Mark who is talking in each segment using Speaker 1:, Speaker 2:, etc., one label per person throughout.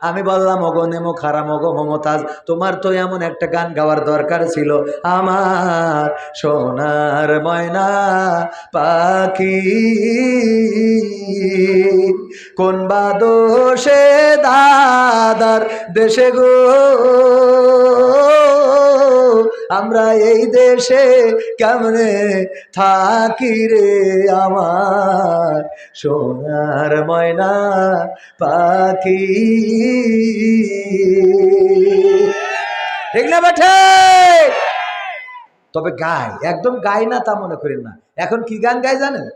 Speaker 1: আমি বললাম ওগো নেমো খারাম ওগো মমতাজ, তোমার তো এমন একটা গান গাওয়ার দরকার ছিল, আমার সোনার ময়না পাখি কোন বা দোষে দাদার দেশে গো, আমরা এই দেশে কেমনে থাকি রে আমার সোনার ময়না পাখি। ঠিক না বেঠে? তবে গায়, একদম গায় না তা মনে করেন না। এখন কি গান গায় জানেন?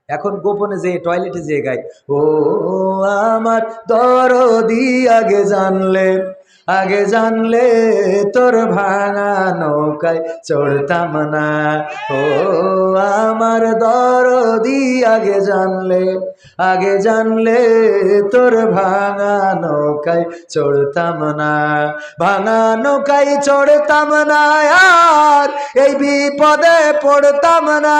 Speaker 1: এখন গোপনে যে টয়লেটে যে গায়, ও আমার দরদি আগে জানলে তোর ভাঙা নৌকায় চড়তাম না, ও আমার দরদি আগে জানলে তোর ভাঙা নৌকায় চড়তাম না, ভাঙা নৌকায় চড়তাম না আর এই বিপদে পড়তাম না,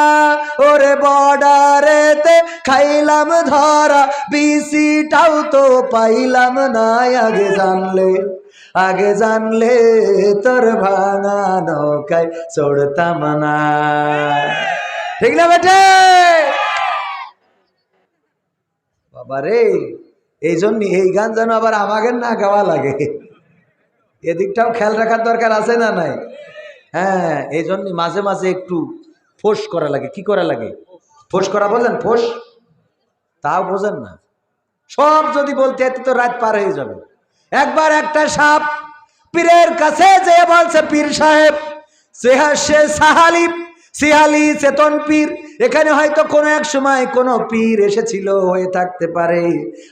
Speaker 1: ওরে বর্ডারেতে খাইলাম ধরা বিসিটাও তো পাইলাম না, আগে জানলে তোর ভাঙা নৌকায় চড়তাম না। ঠিক না বেটে? বাবারে, এই জন্য এই গান যেন আবার আমাকে না গাওয়া লাগে, এদিকটাও খেয়াল রাখার দরকার আছে না নাই? হ্যাঁ, এই জন্য মাঝে মাঝে একটু ফোঁস করা লাগে। কি করা লাগে? ফোঁস করা বোঝেন? ফোঁস তাও বোঝেন না। সব যদি বলতে এত তো রাত পার হয়ে যাবে। একবার একটা সাপ পীরের কাছে যে বলছে, পীর সাহেব সে সিহালি চেতন পীর, এখানে হয়তো কোনো এক সময় কোনো পীর এসেছিল, হয়ে থাকতে পারে,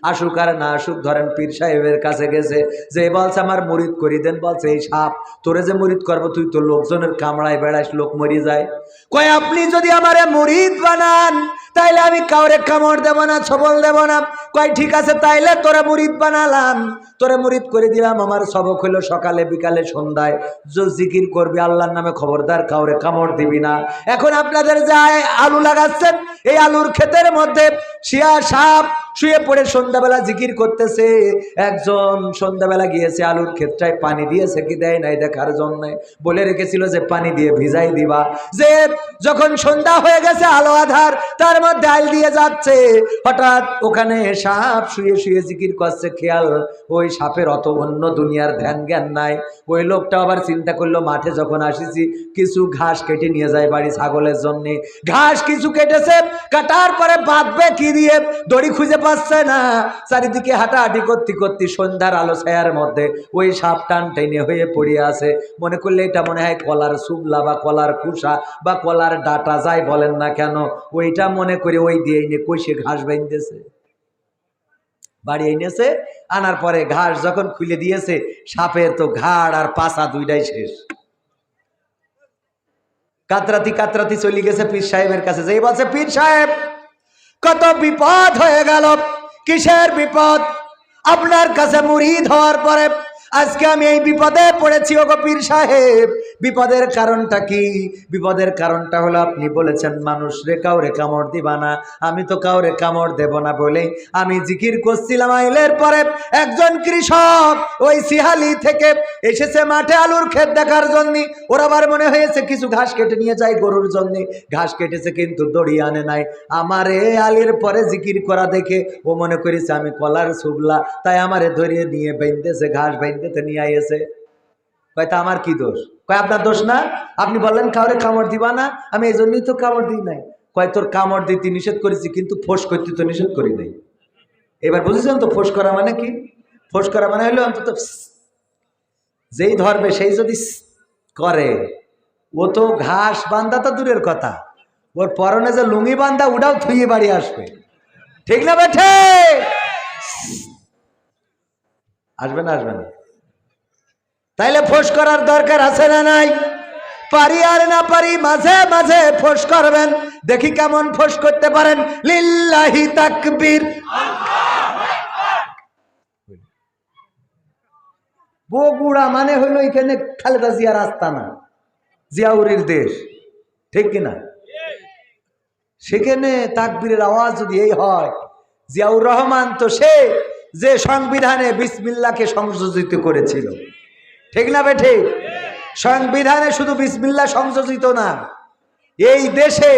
Speaker 1: আসুক আর না আসুক। ধরেন পীর সাহেবের কাছে গেছে, যে বলছে আমার মুরিদ করি দেন, বলছে এই সাপ তোরে যে মুরিদ করবো, তুই তো লোকজনের কামড়ায় বেড়াইস, লোক মরি যায়। কয় আপনি যদি আমারে মুরিদ বানান তাইলে আমি কাউরে কামড় দেব না, ছবল দেব না। কয় ঠিক আছে, তাইলে তোরে মুরিদ বানালাম, তোরে মুরিদ করে দিলাম। আমার সবক হইলো সকালে বিকালে সন্ধ্যায় জিকির করবি আল্লাহর নামে, খবরদার কাউরে কামড় দিবি না। এখন আপনাদের যে আলু লাগাচ্ছেন, এই আলুর ক্ষেতের মধ্যে সাপ শুয়ে পড়ে সন্ধ্যাবেলা জিকির করতেছে। একজন সন্ধ্যাবেলা গিয়েছে আলুর ক্ষেতটায় পানি দিয়েছে কি দেয় নাই দেখার জন্য, বলে রেখেছিল যে পানি দিয়ে ভিজাই দিবা। যে যখন সন্ধ্যা হয়ে গেছে, আলো আধার, তার মধ্যে আল দিয়ে যাচ্ছে, হঠাৎ ওখানে সাপ শুয়ে শুয়ে জিকির করছে। খেয়াল, ওই সাপের অত অন্য দুনিয়ার ধ্যান জ্ঞান নাই। ওই লোকটা আবার চিন্তা করলো, মাঠে যখন আসিছি কিছু ঘাস কেটে নিয়ে যায় বাড়ি ছাগলের জন্য। ঘাস কিছু কেটেছে, কাটার পরে বাঁধবে কি দিয়ে, দড়ি খুঁজে পাচ্ছে না। চারিদিকে হাঁটাহাঁটি করতে সন্ধ্যার আলো ছায়ার মধ্যে ওই সাপ টান টেনে হয়ে পড়ে আছে। মনে করলে এটা মনে হয় কলার সুবলা বা কলার কুসা বা কলার ডাটা, যাই বলেন না কেন, ওইটা মনে করে ওই দিয়ে এনে কষে ঘাস বেঁধেছে, বাড়ি এনেছে। আনার পরে ঘাস যখন খুলে দিয়েছে, সাপের তো ঘাড় আর পাছা দুইটাই শেষ। কাতরাতি চলে গেছে পীর সাহেবের কাছে, যেই বলছে, পীর সাহেব কত বিপদ হয়ে গেল। কিসের বিপদ? আপনার কাছে মুরিদ হওয়ার পরে আজকে আমি এই বিপদে পড়েছি। ওগো পীর সাহেব, বিপদের কারণটা কি? বিপদের কারণটা হলো আপনি বলেছেন মানুষ রে কাউরে কামড় দিবা না, আমি তো কাউরে কামড় দেব না বলে আমি জিকির করছিলাম। আইলের পরে একজন কৃষক ওই সিহালি থেকে এসেছে মাঠে আলুর ক্ষেত দেখার জন্য। ওর আবার মনে হয়েছে কিছু ঘাস কেটে নিয়ে যায় গরুর জন্য, ঘাস কেটেছে কিন্তু দড়ি আনে নাই। আমারে আলির পরে জিকির করা দেখে ও মনে করেছে আমি কলার সুবলা, তাই আমারে ধরিয়ে নিয়ে বেঁধেছে, ঘাস বেঁধেতে নিয়ে আইয়েছে। কয় তা আমার কি দোষ? কয় আপনার দোষ না, আপনি বললেন কাউরে কামড় দিবা না, আমি এই জন্যই তো কামড় দিই নাই। কয় তোর কামড় দিতে নিষেধ করেছি, কিন্তু ফোঁস করতে তো নিষেধ করি নাই। এবার বুঝেছেন তো ফোঁস করা মানে কি? ফোঁস করা মানে হলো অন্তত যেই ধরবে সেই যদি করে, ও তো ঘাস বান্ধা তো দূরের কথা, ওর পরনে যে লুঙ্গি বান্ধা ওটাও থুয়ে বাড়ি আসবে। ঠিক না বেঠে? আসবে না? আসবে না? তাইলে ফোঁস করার দরকার আছে না নাই? পারি আর না পারি মাঝে মাঝে ফোঁস করবেন, দেখি কেমন ফোঁস করতে পারেন। লিল্লাহি তাকবীর। বগুড়া মানে হইলো এখানে খালেদা জিয়ার আস্তানা, জিয়াউরের দেশ, ঠিক কিনা? সেখানে তাকবীরের আওয়াজ যদি এই হয়, জিয়াউর রহমান তো সে যে সংবিধানে বিসমিল্লাহকে সংযোজিত করেছিল, ঠিক না বেঠে? সংবিধানে শুধু বিসমিল্লাহ সংযোজিত না, এই দেশে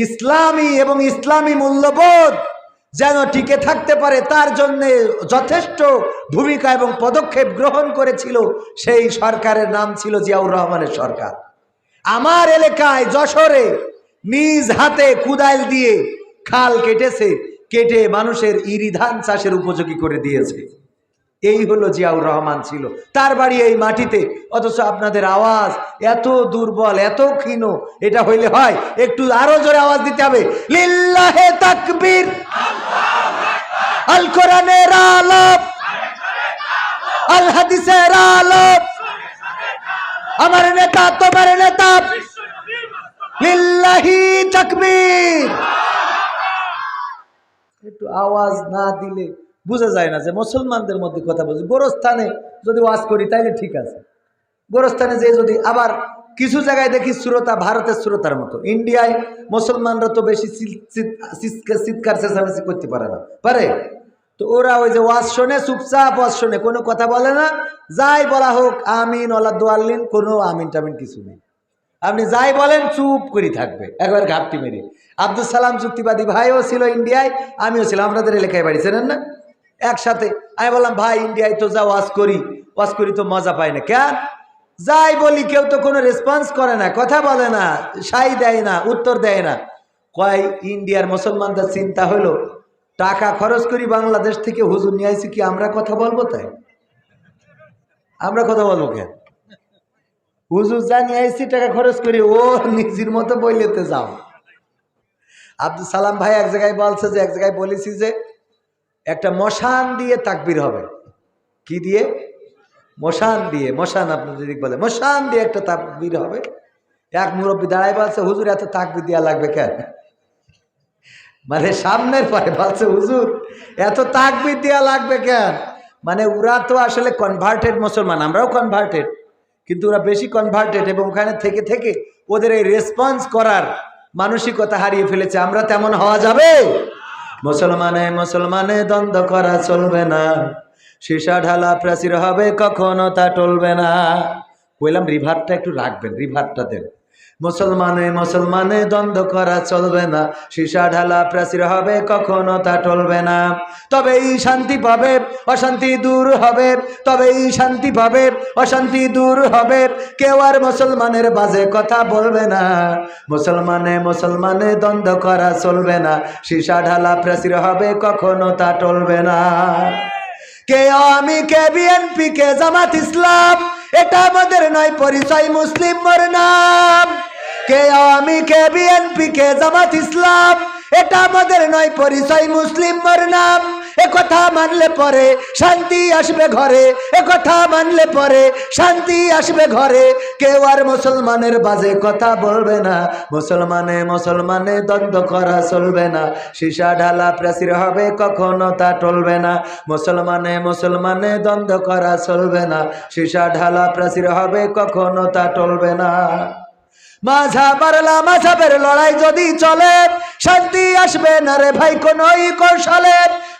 Speaker 1: ইসলামী এবং ইসলামী মূল্যবোধ যেন টিকে থাকতে পারে তার জন্য যথেষ্ট ভূমিকা এবং পদক্ষেপ গ্রহণ করেছিল সেই সরকারের নাম ছিল জিয়াউর রহমানের সরকার। আমার এলাকায় যশোরে নিজ হাতে কুদাল দিয়ে খাল কেটেছে, কেটে মানুষের ইরি ধান চাষের উপযোগী করে দিয়েছে। এই হলো জিয়াউর রহমান ছিল, তার বাড়ি এই মাটিতে। অথচ আপনাদের আওয়াজ এত দুর্বল, এত ক্ষীণ, এটা হইলে হয়? একটু আরো জোরে আওয়াজ দিতে হবে, লিল্লাহে তাকবীর, আল কোরআনের আলোক, আল হাদিসের আলোক, আমার নেতা তোমার নেতা, লিল্লাহি তাকবীর। একটু আওয়াজ না দিলে বুঝা যায় না যে মুসলমানদের মধ্যে কথা বলছি। গোরস্থানে যদি ওয়াজ করি তাইলে ঠিক আছে, গোরস্থানে যে যদি আবার কিছু জায়গায় দেখি শ্রোতা ভারতের শ্রোতার মতো। ইন্ডিয়ায় মুসলমানরা তো বেশি চিৎকার চেঁচামেচি করতে পারে না, পারে তো ওরা ওই যে ওয়াজ শোনে, চুপচাপ ওয়াজ শোনে, কোনো কথা বলে না। যাই বলা হোক আমিন ওলা দোয়াল্লিন, কোনো আমিন টামিন কিছু নেই। আপনি যাই বলেন চুপ করে থাকবে, একবার ঘাপটি মেরে। আব্দুল সালাম যুক্তিবাদী ভাইও ছিল ইন্ডিয়ায়, আমিও ছিলাম, আপনাদের এলাকায় বাড়ি ছিলেন না একসাথে। আমি বললাম ভাই ইন্ডিয়ায় তো যা ওয়াজ করি তো মজা পাই না। কেন? যাই বলি কেউ তো কোনো রেসপন্স করে না, কথা বলে না, সাই দেয় না, উত্তর দেয় না। কয় ইন্ডিয়ার মুসলমানদের চিন্তা হলো টাকা খরচ করি বাংলাদেশ থেকে, হুজুর নিয়ে আসি কি আমরা কথা বলবো? তাই আমরা কথা বলবো কেন? হুজুর যা নিয়ে আসছি টাকা খরচ করি, ও নিজের মতো বইলেতে যাও। আব্দুল সালাম ভাই এক জায়গায় বলছে যে, এক জায়গায় বলেছি যে একটা মশান দিয়ে তাকবীর হবে। কি দিয়ে? মশান দিয়ে। মশান আপনি যদি বলে মশান দিয়ে একটা তাকবীর হবে। এক মুরব্বী দাঁড়ায় বলছে হুজুর এত তাকবীর দেওয়া লাগবে কেন? মানে সামনের পরে বলছে হুজুর এত তাকবীর দেওয়া লাগবে কেন? মানে ওরা তো আসলে কনভার্টেড মুসলমান, আমরাও কনভার্টেড, কিন্তু ওরা বেশি কনভার্টেড এবং ওখানে থেকে থেকে ওদের এই রেসপন্স করার মানসিকতা হারিয়ে ফেলেছে। আমরা তেমন হওয়া যাবে? মুসলমানে দ্বন্দ্ব করা চলবে না, সীসা ঢালা প্রাচীর হবে কখনো তা টলবে না। বললাম রিভারটা একটু রাখবেন, রিভারটা দেন। মুসলমানে দ্বন্দ্ব করা চলবে না, সীসা ঢালা প্রাচীর হবে কখনো তা টলবে না। তবেই শান্তি পাবে, অশান্তি দূর হবে, তবেই শান্তি পাবে, অশান্তি দূর হবে। কেউ আর মুসলমানের বাজে কথা বলবে না। মুসলমানে দ্বন্দ্ব করা চলবে না, সীসা ঢালা প্রাচীর হবে কখনো তা টলবে না। কে আওয়ামী, কে বিএনপি, কে জামাত ইসলাম, এটা আমাদের নয় পরিচয়, মুসলিম মোর নাম। কে আওয়ামী, কে বিএনপি, কে জামাত ইসলাম, এটা আমাদের নয় পরিচয়, মুসলিম মোর নাম। একথা মানলে পরে শান্তি আসবে ঘরে, একথা মানলে পরে শান্তি আসবে ঘরে। কেউ আর মুসলমানের বাজে কথা বলবে না। মুসলমানে দ্বন্দ্ব করা চলবে না, সীসা ঢালা প্রাচীর হবে কখনো তা টলবে না। মুসলমানে দ্বন্দ্ব করা চলবে না, সীসা ঢালা প্রাচীর হবে কখনো তা টলবে না। মাঝাবের লড়াই যদি চলে, শান্তি আসবে না রে ভাই কোনই কৌশলে।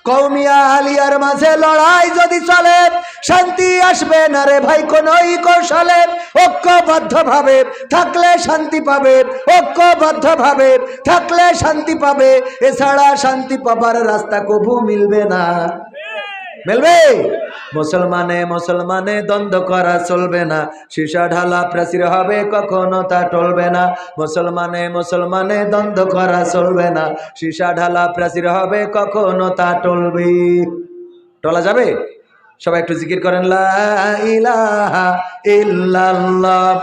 Speaker 1: কৌমিয়া আলিয়ার মাঝে লড়াই যদি চলে, শান্তি আসবে না রে ভাই কোনই কৌশলে। ঐক্যবদ্ধ ভাবে থাকলে শান্তি পাবে, ঐক্যবদ্ধ ভাবে থাকলে শান্তি পাবে, এছাড়া শান্তি পাবার রাস্তা কবু মিলবে না। মিলবে? মুসলমানে দ্বন্দ্ব করা চলবে না, সীসা ঢালা প্রাচীর হবে কখনো তা টলবে না। মুসলমানে দ্বন্দ্ব করা চলবে না, সীসা ঢালা প্রাচীর হবে কখনো তা টলবে। টলা যাবে? সবাই একটু জিকির করেন, লা ইলাহা ইল্লাল্লাহ।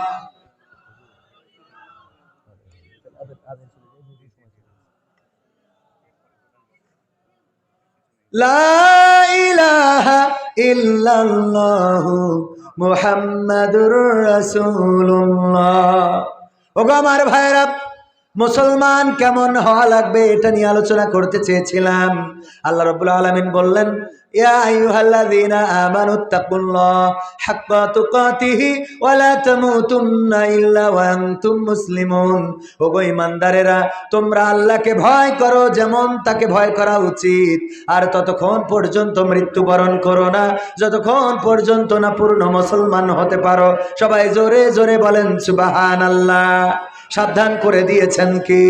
Speaker 1: লা ইলাহা ইল্লাল্লাহু মুহাম্মাদুর রাসূলুল্লাহ। ওগো আমার ভাইরা, মুসলমান কেমন হওয়া লাগবে এটা নিয়ে আলোচনা করতে চেয়েছিলাম। আল্লাহ রাব্বুল আলামিন বললেন ইয়া আইয়ুহাল্লাযীনা আমানুত্তাকুল্লাহ হাক্কা তুকাতিহি ওয়া লা তামুতুন্না ইল্লা ওয়া আনতুম মুসলিমুন। ওগো ঈমানদারেরা, তোমরা আল্লাহকে ভয় করো যেমন তাকে ভয় করা উচিত, আর ততক্ষণ পর্যন্ত মৃত্যুবরণ করো না যতক্ষণ পর্যন্ত না পূর্ণ মুসলমান হতে পারো। সবাই জোরে জোরে বলেন সুবহানাল্লাহ। সাবধান করে দিয়েছেন কে?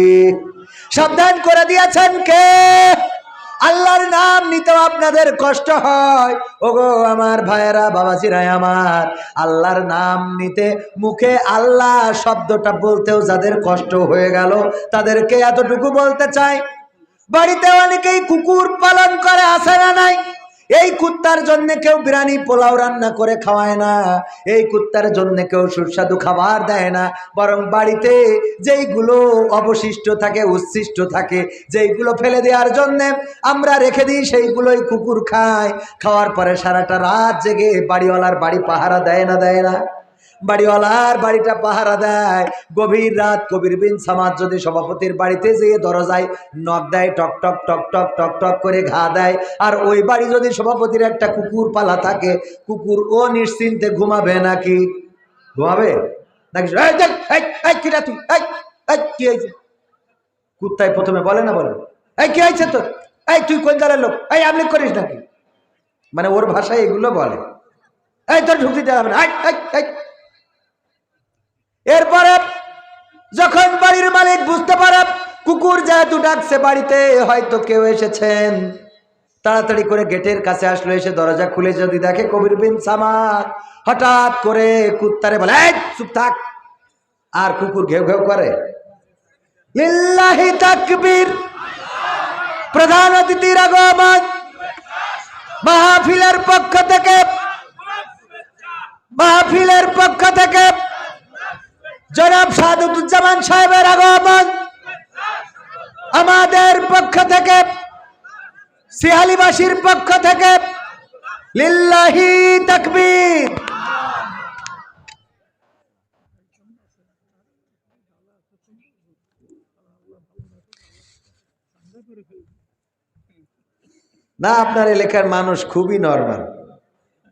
Speaker 1: সাবধান করে দিয়েছেন কে? আল্লাহর নাম নিতেও আপনাদের কষ্ট হয়। ওগো আমার ভাইয়েরা, বাবাজিরা আমার, আল্লাহর নাম নিতে মুখে আল্লাহ শব্দটা বলতেও যাদের কষ্ট হয়ে গেল, তাদেরকে এতটুকু বলতে চাই, বাড়িতে অনেকেই কুকুর পালন করে, আছে না নাই? এই কুত্তার জন্য কেউ বিরিয়ানি পোলাও রান্না করে খাওয়ায় না, এই কুত্তার জন্য কেউ সুস্বাদু খাবার দেয় না, বরং বাড়িতে যেইগুলো অবশিষ্ট থাকে, উচ্ছিষ্ট থাকে, যেইগুলো ফেলে দেওয়ার জন্য আমরা রেখে দিই, সেইগুলোই কুকুর খায়। খাওয়ার পরে সারাটা রাত জেগে বাড়িওয়ালার বাড়ি পাহারা দেয় না, দেয় না? বাড়িওয়ালার বাড়িটা পাহারা দেয়। গভীর রাত কবির বিন সামাদ যদি সভাপতির বাড়িতে যেয়ে দরজায় নক দেয়, টক টক টক টক টক টক করে ঘা দেয়, আর ওই বাড়ি যদি সভাপতির একটা কুকুর পালা থাকে, কুকুর ও নিশ্চিন্তে ঘুমাবে নাকি? ঘুমাবে নাকি? কি হয়েছে? কুত্তায় প্রথমে বলে না, বলে এই কি হয়েছে তোর, এই তুই কোন দলের লোক, এই আমলি করিস নাকি? মানে ওর ভাষায় এগুলো বলে, এই তোর ঢুকতে দেওয়া হবে না। এরপরে যখন বাড়ির মালিক বুঝতে পারে কুকুর যেহেতু ডাকছে, বাড়িতে হয়তো কেউ এসেছেন, তাড়াতাড়ি করে গেটের কাছে আসলো, এসে দরজা খুলে যদি দেখে কবির বিন সামাদ, হঠাৎ করে কুত্তারে বলে এই চুপ থাক, আর কুকুর ঘেউ ঘেউ করে। লিল্লাহি তাকবীর। প্রধান অতিথির আগমন, মাহফিলের পক্ষ থেকে, মাহফিলের পক্ষ থেকে জনাব সাদুজ্জামান সাহেবের আগমন, আমাদের পক্ষ থেকে, সিহালিবাসীর পক্ষ থেকে লিল্লাহি তাকবীর। না, আপনার এলাকার মানুষ খুবই নরমাল,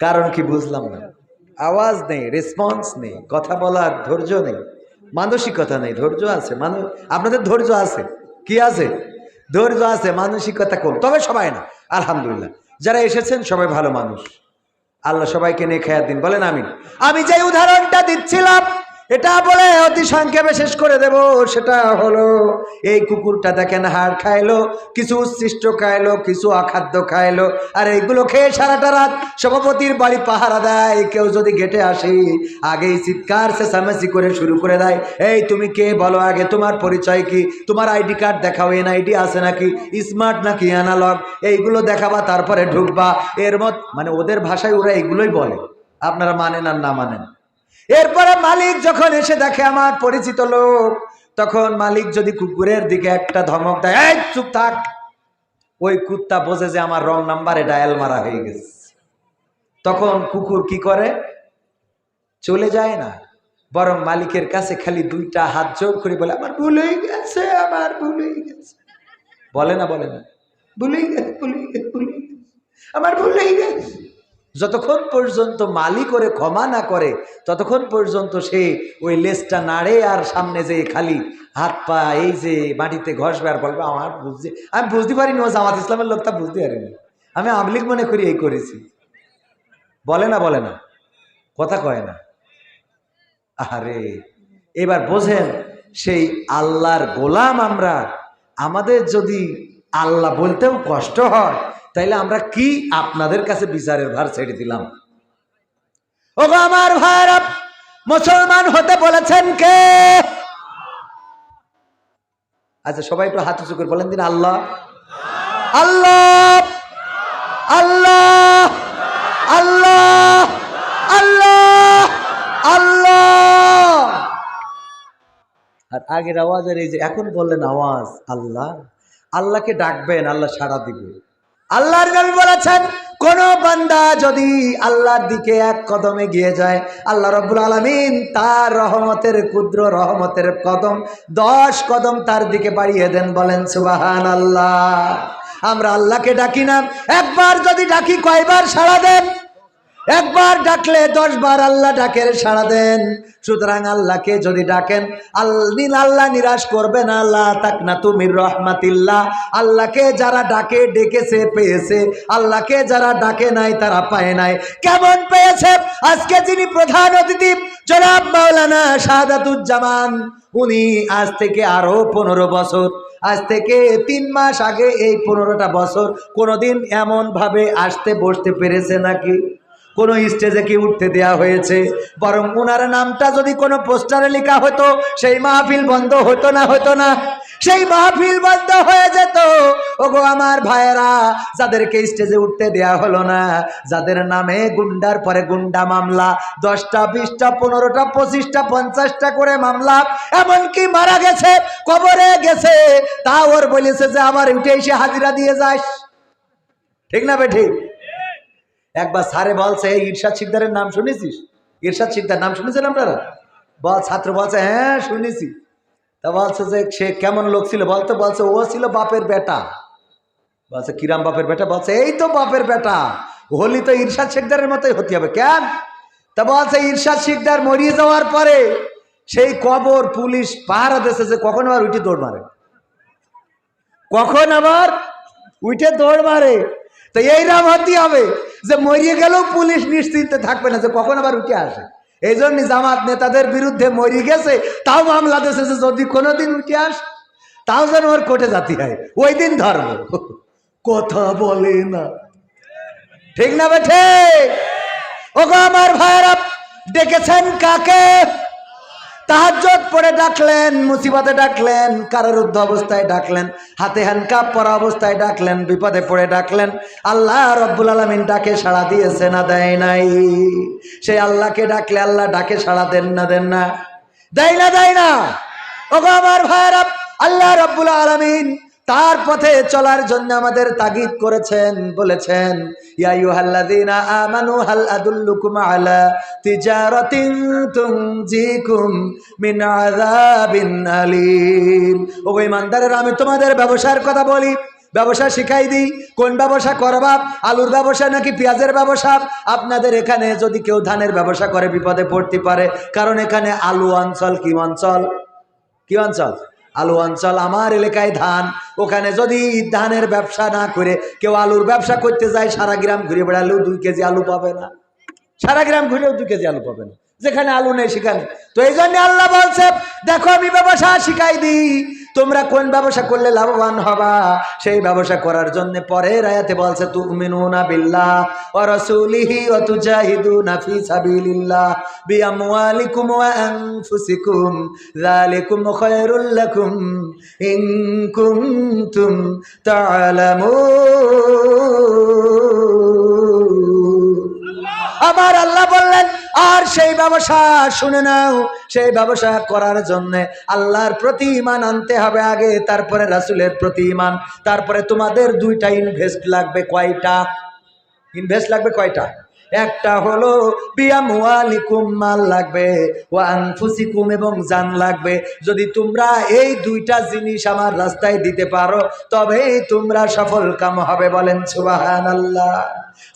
Speaker 1: কারণ কি বুঝলাম না। আওয়াজ নেই, রেসপন্স নেই, কথা বলার ধৈর্য নেই, মানসিকতা নেই। ধৈর্য আছে, আপনাদের ধৈর্য আছে, কি আছে? ধৈর্য আছে, মানসিকতা কম, তবে সবাই না। আলহামদুলিল্লাহ, যারা এসেছেন সবাই ভালো মানুষ। আল্লাহ সবাইকে নিয়ে খেয়াল দিন, বলেন আমিন। আমি যে উদাহরণটা দিচ্ছিলাম, এটা বলে অতি সংক্ষেপে শেষ করে দেব। সেটা হলো, এই কুকুরটা দেখেন হাড় খাইলো, কিছু উচ্ছিষ্ট খাইলো, কিছু অখাদ্য খাইলো, আর এইগুলো খেয়ে সারাটা রাত সভাপতির বাড়ি পাহারা দেয়। কেউ যদি গেটে আসে, আগেই চিৎকার চেঁচামেচি করে শুরু করে দেয়, এই তুমি কে বলো আগে, তোমার পরিচয় কি, তোমার আইডি কার্ড দেখাও, এনআইডি আছে নাকি, স্মার্ট নাকি অ্যানালগ, এইগুলো দেখাবা, তারপরে ঢুকবা। এর মানে ওদের ভাষায় ওরা এইগুলোই বলে, আপনারা মানেন আর না মানেন। এরপরে মালিক যখন এসে দেখে আমার পরিচিত লোক, তখন মালিক যদি কুকুরের দিকে একটা ধমক দেয়, এই চুপ থাক, ওই কুত্তা বোঝে যে আমার রং নাম্বারে ডায়াল মারা হয়ে গেছে। তখন কুকুর কি করে? চলে যায় না, বরং মালিকের কাছে খালি দুইটা হাত জোর করে বলে, আমার ভুল হয়ে গেছে, আমার ভুল হয়ে গেছে। বলে না, বলে না, ভুল হয়ে গেছে, ভুল হয়ে গেছে, ভুল হয়ে গেছে, আমার ভুল হয়ে গেছে। যতক্ষণ পর্যন্ত মালিক করে ক্ষমা না করে, ততক্ষণ পর্যন্ত সে ওই লেজটা নাড়ে, আর সামনে যে খালি হাত পা এই যে মাটিতে ঘষবে, আর বলবে আমার বুঝতে, আমি বুঝতে পারিনি ও জামাত ইসলামের লোকটা, বুঝতে পারিনি, আমি আমলিক মনে করি এই করেছি। বলে না, বলে না, কথা কয় না। আরে এবার বোঝেন, সেই আল্লাহর গোলাম আমরা, আমাদের যদি আল্লাহ বলতেও কষ্ট হয়, তাইলে আমরা কি আপনাদের কাছে বিচারের ভার ছেড়ে দিলাম? ও আমার ভাইরা, মুসলমান হতে বলেছেন কে? আচ্ছা সবাই একটু হাত উঁচু করে বলেন দিন, আল্লাহ, আল্লাহ, আল্লাহ, আল্লাহ, আল্লাহ, আল্লাহ। আর আগের আওয়াজ আর এই যে এখন বললেন আওয়াজ, আল্লাহ, আল্লাহকে ডাকবেন, আল্লাহ সাড়া দিবে। আল্লাহর নবী বলেছেন, কোন বান্দা যদি আল্লাহর দিকে এক কদমে গিয়ে যায়, আল্লাহ রাব্বুল আলামিন তার রহমতের ক্ষুদ্র রহমতের কদম 10 কদম তার দিকে বাড়িয়ে দেন। বলেন সুবহানাল্লাহ। আমরা আল্লাহকে ডাকি না, একবার যদি ডাকি কয়বার সাড়া দেন? একবার ডাকলে 10 বার আল্লাহ ডাকের সাড়া দেন। সুতরাং আল্লাহকে যদি ডাকেন আল্লাহ নিরাশ করবে না। আল্লাহ তাকনাতু মির রাহমাতিল্লাহ। আল্লাহকে যারা ডাকে ডেকেছে পেয়েছে, আল্লাহকে যারা ডাকে নাই তারা পায় নাই। কেমন পেয়েছে? আজকে যিনি প্রধান অতিথি জনাব মাওলানা শাহাদাতুজ্জামান, উনি আজ থেকে আরো 15 বছর, আজ থেকে 3 মাস আগে এই 15টা বছর কোনোদিন এমন ভাবে আসতে বসতে পেরেছে নাকি? কোন স্টেজে কি উঠতে দেয়া হয়েছে? বরং ওনার নামটা যদি কোনো পোস্টারে লেখা হতো সেই মাহফিল বন্ধ হতো না? হতো না? সেই মাহফিল বন্ধ হয়ে যেত। ওগো আমার ভাইয়েরা, যাদেরকে স্টেজে উঠতে দেয়া হলো না, যাদের নামে গুন্ডার পরে গুন্ডা মামলা, 10টা 20টা 15টা 25টা 50টা করে মামলা, এমনকি মারা গেছে, কবরে গেছে, তা ওর বলেছে যে আবার উঠে এসে হাজিরা দিয়ে যাস। ঠিক না বে ঠিক? একবার স্যারে বলছে, এই ইরশাদ শিকদারের নাম শুনেছিস? ইরশাদ শিকদার নাম শুনেছেন আপনারা? বল, ছাত্র বলছে হ্যাঁ শুনেছি। তা বলছে যে সে কেমন লোক ছিল বলতে? বলছে ও ছিল বাপের বেটা। বলছে কিরাম বাপের বেটা? বলছে এই তো বাপের বেটা, হলি তো ইরশাদ শিকদারের মতোই হতে হবে। কেন? তা বলছে ইরশাদ শিকদার মরিয়ে যাওয়ার পরে সেই কবর পুলিশ পাহারা দিয়েছে যে কখন আবার উঠে দৌড় মারে, কখন আবার উঠে দৌড় মারে। তো এইরকম হতে হবে যে মরিয়ে গেলেও পুলিশ নিশ্চিন্তে থাকবে না যে কখন আবার উঠে আসে। এই জন্য জামাত নেতাদের বিরুদ্ধে মরিয়ে গেছে, তাও মামলা দিয়েছে যে যদি কোনোদিন উঠে আস তাও যেন ওর কোর্টে জাতি হয়, ওই দিন ধরব। কথা বলে না, ঠিক না বেঠে? ওগো আমার ভাইয়েরা, ডেকেছেন কাকে? তাহাজ্জুদ পড়ে ডাকলেন, মুসিবতে ডাকলেন, কারারুদ্ধ অবস্থায় ডাকলেন, হাতে হ্যান্ডকাপ পরা অবস্থায় ডাকলেন, বিপদে পড়ে ডাকলেন। আল্লাহ রব্বুল আলামিন ডাকে সাড়া দিয়েছে না দেয় নাই? সেই আল্লাহকে ডাকলে আল্লাহ ডাকে সাড়া দেন না? দেন না? দেয় না? দেয় না? ওগো আমার ভাইয়েরা, আল্লাহ রব্বুল আলামিন তার পথে চলার জন্য আমাদের তাগিদ করেছেন, বলেছেন ইয়া আইয়ুহাল্লাযীনা আমানু হাল আদুল্লুকুম আলা তিজারাতিন তুনজিকুম মিন আযাবিন আলীম। ওগো ঈমানদারেরা, আমি তোমাদের ব্যবসার কথা বলি, ব্যবসা শিখাই দিই। কোন ব্যবসা করবা? আলুর ব্যবসা নাকি পেঁয়াজের ব্যবসা? আপনাদের এখানে যদি কেউ ধানের ব্যবসা করে বিপদে পড়তে পারে, কারণ এখানে আলু অঞ্চল। কি অঞ্চল? কি অঞ্চল? আলু অঞ্চল। আমার এলাকায় ধান, ওখানে যদি ধানের ব্যবসা না করে কেউ আলুর ব্যবসা করতে যায়, সারা গ্রাম ঘুরে বেড়ালেও 2 কেজি আলু পাবে না। সারা গ্রাম ঘুরেও 2 কেজি আলু পাবে না, যেখানে আলু নেই সেখানে। তো এই জন্য আল্লাহ বলছে দেখো আমি ব্যবসা শিখাই দিই, তোমরা কোন ব্যবসা করলে লাভবান হবা সেই ব্যবসা করার জন্য পরের আয়াতে বলছে তুমিনুনা বিল্লাহ ওয়া রাসূলিহি ওয়া তুজাহিদুনা ফি সাবিলিল্লাহ বিআমওয়ালিকুম ওয়া আনফুসিকুম যালিকুম খায়রুল লাকুম ইন কুনতুম তা'লামুন। আবার আল্লাহ বললেন আর সেই ব্যবসা শুনে নাও, সেই ব্যবসা করার জন্য আল্লাহর প্রতি ঈমান আনতে হবে আগে, তারপরে রাসূলের প্রতি ঈমান, তারপরে তোমাদের 2টা ইনভেস্ট লাগবে। কয়টা ইনভেস্ট লাগবে? কয়টা? একটা হলো বিআমওয়ালিকুম, মাল লাগবে, ওয়া আনফুসিকুম, এবং জান লাগবে। যদি তোমরা এই 2টা জিনিস আমার রাস্তায় দিতে পারো তবেই তোমরা সফল কাম হবে। বলেন সুবহানাল্লাহ।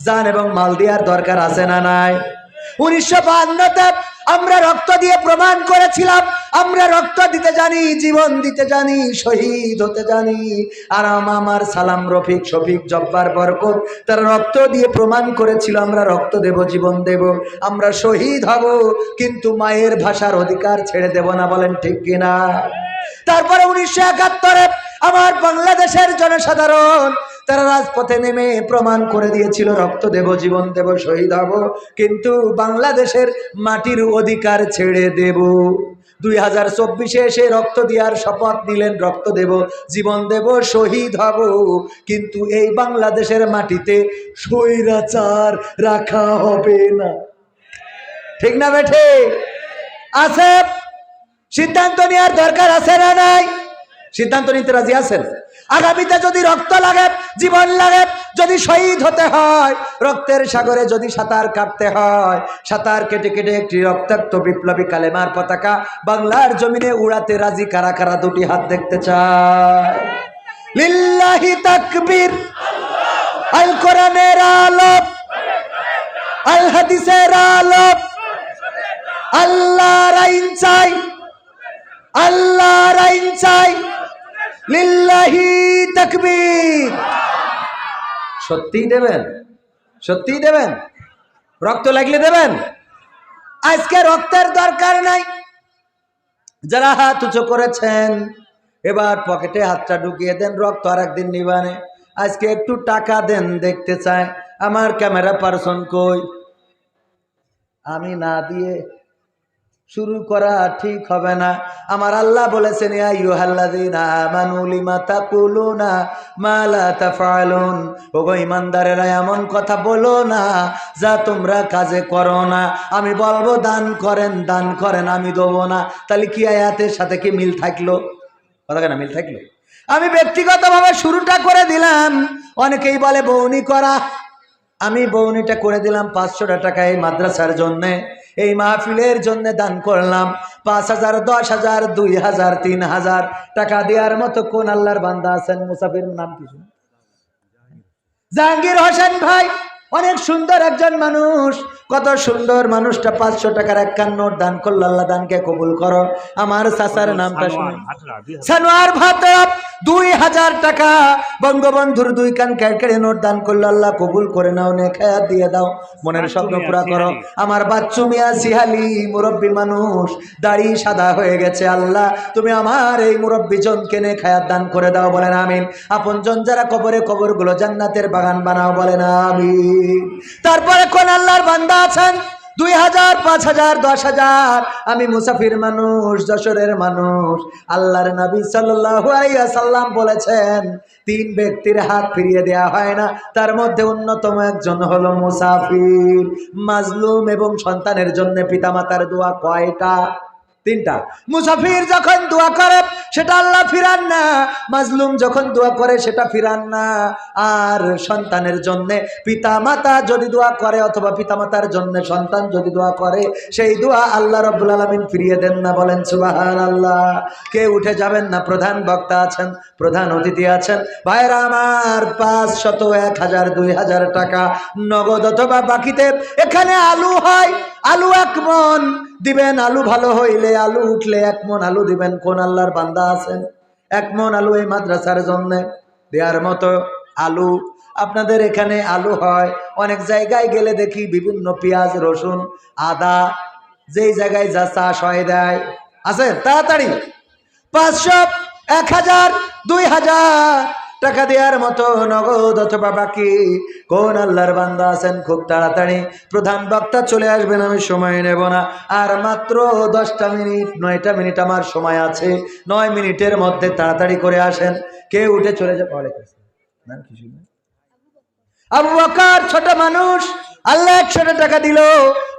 Speaker 1: জান এবং মাল দেওয়ার দরকার আছে না নাই? 1952তে আমরা রক্ত দিয়ে প্রমাণ করেছিলাম আমরা রক্ত দিতে জানি, জীবন দিতে জানি, শহীদ হতে জানি। আর আমার সালাম, রফিক, শফিক, জব্বার, বরকত তারা রক্ত দিয়ে প্রমাণ করেছিল আমরা রক্ত দেব, জীবন দেব, আমরা শহীদ হব, কিন্তু মায়ের ভাষার অধিকার ছেড়ে দেব না। বলেন ঠিক কিনা? তারপরে 1971-এ আমার বাংলাদেশের জনসাধারণ তারা রাজপথে নেমে প্রমাণ করে দিয়েছিল রক্ত দেব, জীবন দেব, শহীদ হব, কিন্তু বাংলাদেশের মাটির অধিকার ছেড়ে দেব। 2024-এ এসে রক্ত দেওয়ার শপথ নিলেন, রক্ত দেব, জীবন দেব, শহীদ হব, কিন্তু এই বাংলাদেশের মাটিতে স্বৈরাচার রাখা হবে না। ঠিক না বেঠে? আছে? সিদ্ধান্ত নেওয়ার দরকার আছে না নাই? সিদ্ধান্ত নিতে রাজি আছেন? আগামীতে যদি রক্ত লাগে, জীবন লাগে, যদি শহীদ হতে হয়, রক্তের সাগরে যদি সাঁতার কাটতে হয়, সাঁতার কেটে কেটে একটি রক্তাক্ত বিপ্লবী কালেমার পতাকা বাংলার জমিনে উড়াতে রাজি কারা কারা? 2টি হাত দেখতে চায়। লিল্লাহি তাকবীর। আল কোরআনের আলো, আল হাদিসের আলো, আল্লাহর আইন চাই, আল্লাহর আইন চাই। লিল্লাহি তাকবীর। সত্যি দেবেন? সত্যি দেবেন? রক্ত লাগলে দেবেন? আজকে রক্তের দরকার নাই। যারা হাত উঁচু করেছেন এবার পকেটে হাতটা ঢুকিয়ে দেন, রক্ত আর একদিন নিবানে। আজকে একটু টাকা দেন, দেখতে চায়। আমার ক্যামেরা পারসন কই? আমি না দিয়ে শুরু করা ঠিক হবে না। আমার আল্লাহ বলেছেন, ইয়া আইয়ুহাল্লাযীনা আমানু লিমা তাকুলুনা মা লা তাফআলুন। ওগো ঈমানদারেরা, এমন কথা বলো না যা তোমরা কাজে করো না। আমি বলবো দান করেন, দান করেন, আমি দেবো না। তাহলে কি আয়াতের সাথে কি মিল থাকলো? কথা কেন মিল থাকলো? আমি ব্যক্তিগতভাবে শুরুটা করে দিলাম। অনেকেই বলে বউনি করা। আমি বউনিটা করে দিলাম 500 টাকা এই মাদ্রাসার জন্যে, এই মাহফিলের জন্য দান করলাম। 5000, 10,000, 2000, 3000 টাকা দেওয়ার মতো কোন আল্লাহর বান্দা আছেন? মুসাফির নাম কি? জাহাঙ্গীর হোসেন ভাই অনেক সুন্দর একজন মানুষ। কত সুন্দর মানুষটা 500 টাকার একখান নোট দান করলো। আল্লাহ দানকে কবুল করো। আমার চাচার নামটা শুনুন, সানোয়ার ভাতা 2000 টাকা বঙ্গবন্ধুর 2 কান কেড়ে নোট দান করলো। আল্লাহ কবুল করে নাও, নেক হায়াত দিয়ে দাও, মনের স্বপ্ন পুরা করো। আমার বাচ্চু মিয়া সিহালি মুরব্বী মানুষ, দাড়ি সাদা হয়ে গেছে। আল্লাহ তুমি আমার এই মুরব্বী জনকে নেক হায়াত দান করে দাও, বলেন আমিন। আপনজন যারা কবরে, কবরগুলো জান্নাতের বাগান বানাও, বলেন আমিন। তারপরে কোন আল্লাহর বান্দা আছেন? 2000, 5000, 10,000। আমি মুসাফির মানুষ, যশোরের মানুষ। আল্লাহর নবী সাল্লাল্লাহু আলাইহি ওয়াসাল্লাম বলেছেন 3 ব্যক্তির হাত ফিরিয়ে দেওয়া হয় না, তার মধ্যে অন্যতম একজন হলো মুসাফির। মাজলুম এবং সন্তানের জন্য পিতামাতার দোয়া কয়টা? 3টা। মুসাফির যখন দোয়া করে সেটা আল্লাহ ফিরান না, মাজলুম যখন দোয়া করে সেটা ফিরান না। আর সন্তানের জন্য পিতামাতা যদি দোয়া করে, অথবা পিতামাতার জন্য সন্তান যদি দোয়া করে, সেই দোয়া আল্লাহ রাব্বুল আলামিন ফিরিয়ে দেন না, বলেন সুবহানাল্লাহ। কে উঠে যাবেন না? প্রধান বক্তা আছেন, প্রধান অতিথি আছেন। ভাইরা আমার 500, 1000, 2000 টাকা নগদ অথবা বাকিতে এখানে আলু হয়, আলু 1 মণ দিবেন। আলু ভালো হইলে, আলু উঠলে 1 মণ আলু দিবেন। কোন আল্লাহর বান্দা আছেন 1 মণ আলু এই মাদ্রাসার জন্য দেওয়ার মতো? আলু আপনাদের এখানে আলু হয়, অনেক জায়গায় গেলে দেখি বিভিন্ন পেঁয়াজ, রসুন, আদা, যেই জায়গায় যা চাষ হয় দেয়। আছে তাড়াতাড়ি 500, 1000, 2000 টাকা দেওয়ার মতো নগদ অথবা বাকি কোন আল্লাহর বান্দা আছেন? খুব তাড়াতাড়ি প্রধান বক্তা চলে আসবেন, আমি সময় নেব না। আর মাত্র 10টা মিনিট, 9টা মিনিট আমার সময় আছে। 9 মিনিটের মধ্যে তাড়াতাড়ি করে আসেন। কে উঠে চলে যাবে? আবু বকর ছোট মানুষ, আল্লাহ 100 টাকা দিল।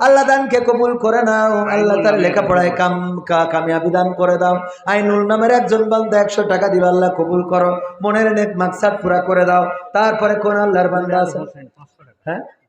Speaker 1: আল্লাহ দানকে কবুল করে নাও। আল্লাহ তার লেখাপড়ায় কামিয়াবি দান করে দাও। আইনুল নামের একজন বান্দা 100 টাকা দিল। আল্লাহ কবুল করো, মনের নেক মাকসাদ পুরা করে দাও। তারপরে কোন আল্লাহর বান্দা আছে? হ্যাঁ,